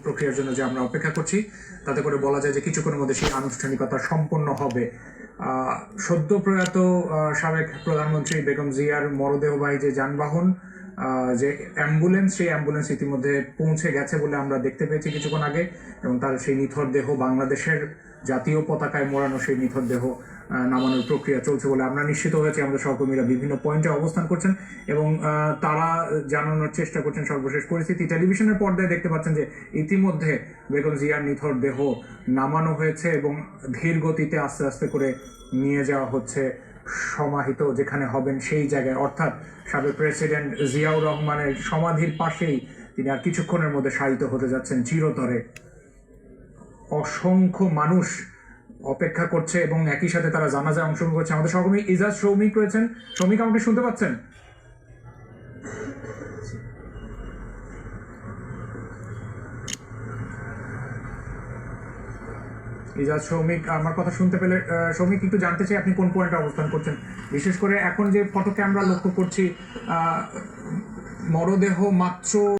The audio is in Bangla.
প্রক্রিয়ার জন্য যে আমরা অপেক্ষা করছি, তাতে করে বলা যায় যে কিছুক্ষণের মধ্যে সেই আনুষ্ঠানিকতা সম্পন্ন হবে। সদ্য প্রয়াত সাবেক প্রধানমন্ত্রী বেগম জিয়ার মরদেহবাহী যে যানবাহন, যে অ্যাম্বুলেন্স, সেই অ্যাম্বুলেন্স ইতিমধ্যে পৌঁছে গেছে বলে আমরা দেখতে পেয়েছি কিছুক্ষণ আগে, এবং তার সেই নিথর দেহ, বাংলাদেশের জাতীয় পতাকায় মোড়ানো সেই নিথর দেহ নামানোর প্রক্রিয়া চলছে বলে আমরা নিশ্চিত হয়েছি। আমাদের সহকর্মীরা বিভিন্ন পয়েন্টে অবস্থান করছেন এবং তারা জানানোর চেষ্টা করছেন সর্বশেষ পরিস্থিতি। টেলিভিশনের পর্দায় দেখতে পাচ্ছেন যে ইতিমধ্যে বেগম জিয়ার নিথর দেহ নামানো হয়েছে এবং ধীর গতিতে আস্তে আস্তে করে নিয়ে যাওয়া হচ্ছে সমাহিত যেখানে হবেন সেই জায়গায়, অর্থাৎ সাবেক প্রেসিডেন্ট জিয়াউর রহমানের সমাধির পাশেই তিনি আর কিছুক্ষণের মধ্যে শায়িত হতে যাচ্ছেন চিরতরে। অসংখ্য মানুষ অপেক্ষা করছে এবং একই সাথে তারা জানাজায় অংশগ্রহণ করছে। আমাদের সহকর্মী ইজাজ সৌমিক রয়েছেন। সৌমিক, আমাকে শুনতে পাচ্ছেন? ইজাজ সৌমিক, আমার কথা শুনতে পেলে সৌমিক, একটু জানতে চাই আপনি কোন পয়েন্টে অবস্থান করছেন। বিশেষ করে এখন যে ফটোকে আমরা লক্ষ্য করছি, মরদেহ মাত্র